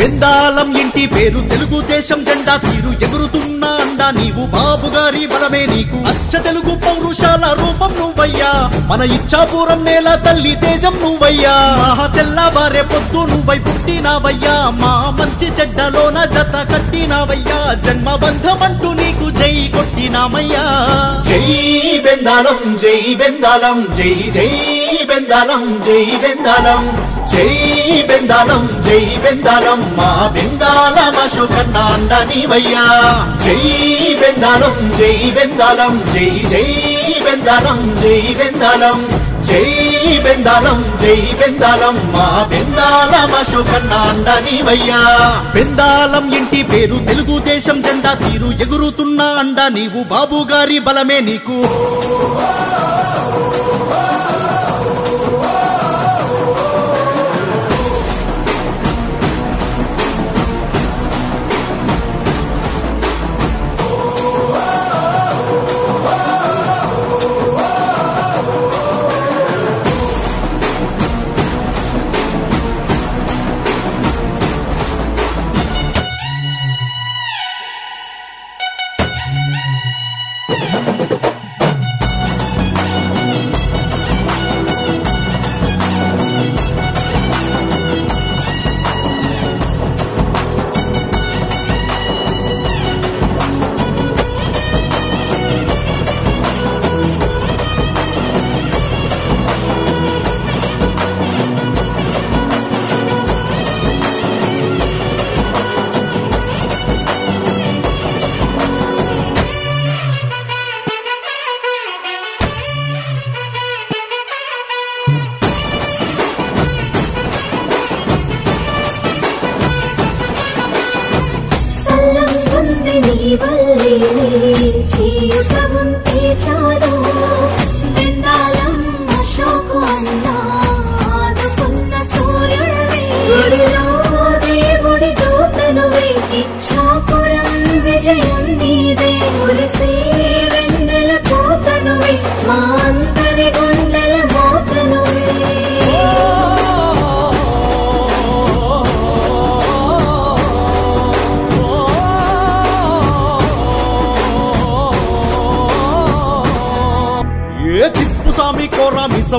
బెందాలం ఇంటి పేరు తెలుగుదేశం జెండా తీరు ఎగురుతున్న అండా నీవు బాబు గారి బలమే నీకు అచ్చ తెలుగు పౌరుషాల రూపం నువ్వయ్యా మన ఇచ్చాపురం నేల తల్లి తేజం నువ్వయ్యా మహా తెల్లవారే పొద్దు నువ్వై పుట్టినావయ్యా మా మంచి చెడ్డలోన జత కట్టినావయ్యా జన్మబంధం అంటూ నీకు జై కొట్టినామయ్యా జై బెందాలం జై బెందాలం జై జై బెందాలం జై బెందాలం జై బెందాలం జై బెందాలం మా బెందాలం అశోకన్న అండ నీవయ్యా జై బెందాలం జై బెందాలం జై జై బెందాలం జై బెందాలం జై బెందాలం జై బెందాలం మా బెందాలం అశోకన్న అండ నీవయ్యా బెందాలం ఇంటి పేరు తెలుగుదేశం జెండా తీరు ఎగురుతున్న అండ నీవు బాబు గారి బలమే నీకు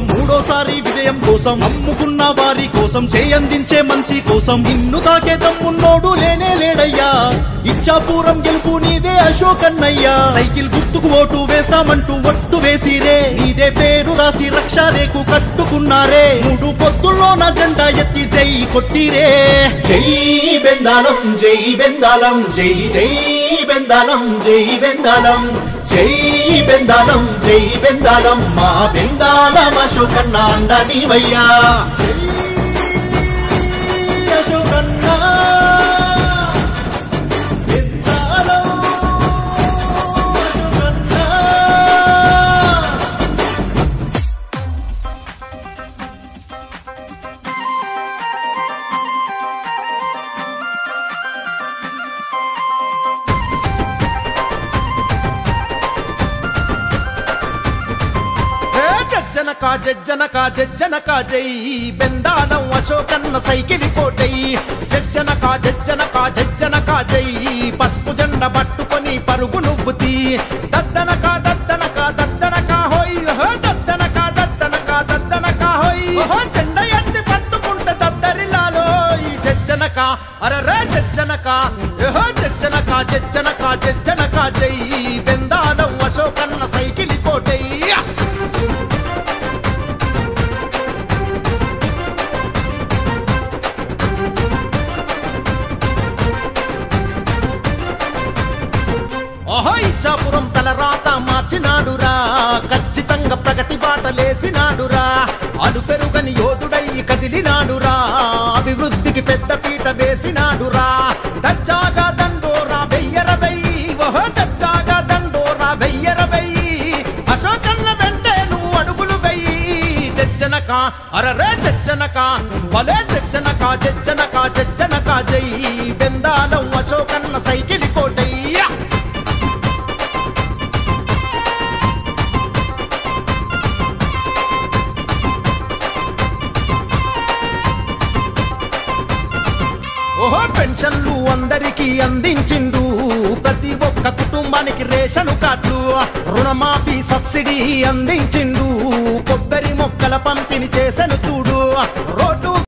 మూడోసారి విజయం కోసం నమ్ముకున్న వారి కోసం చేయందించే మంచి కోసం నిన్ను తాకే దమ్మున్నోడు లేనే లేడయ్యా ఇచ్చాపురం గెలుపు నీదే అశోకన్నయ్యా సైకిల్ గుర్తుకు ఓటు వేస్తామంటూ ఒట్టు వేసిరే నీదే పేరు రాసి రక్షారేకు కట్టుకున్నారే మూడు పొద్దుల్లో నా జెండా ఎత్తి జై కొట్టిరే జై బెందాలం జై బెందాలం జై జై బెందాలం జై బెందాలం జై బెందాలం జై బెందాలం మా బెందాలం అశోకన్న అండ నీవయ్యా అశోకన్న బెందాలం అశోకన్న జజ్జనకా జజ్జనకా జై బెందాలం అశోకన్న సైకిలి కోటై జజ్జనకా జజ్జనకా జజ్జనకా జై పసుపు జెండ పట్టుకొని పరుగు నువ్వుతీ దద్దనకా దద్దనకా దద్దనకా హోయ్ దద్దనకా దద్దనకా దద్దనకా హోయ్ జెండ ఎత్తి పట్టుకుంటే దద్దరిలాలో జజ్జనకా అరరే జజ్జనకా జజ్జనకా జజ్జనకా జజ్జనకా జై బెందాలం అశోకన్న సైకిలి కోటై ఇచ్చాపురం తలరాత మార్చినాడురా ఖచ్చితంగా ప్రగతి బాటలేసినాడురా అడు పెరుగని యోధుడై కదిలినాడురా అభివృద్ధికి పెద్ద పీట వేసినాడురా దచ్చాగా దండోరా వెయ్యరవై దచ్చాగా దండోరా వెయ్యరవై అశోకన్న వెంటే నువ్వు అడుగులు వెయ్యి జజ్జనకా అరరే జజ్జనకా భలే జజ్జనకా జజ్జనకా జజ్జనకా జై బెందాలం అశోకన్న సైకిలి కోటయ్యా ఓహో పెన్షన్లు అందరికీ అందించిండు, ప్రతి ఒక్క కుటుంబానికి రేషన్ కార్డులు, రుణమాఫీ సబ్సిడీ అందించిండు, కొబ్బరి మొక్కల పంపిణీ చేసెను చూడు. రోడ్డు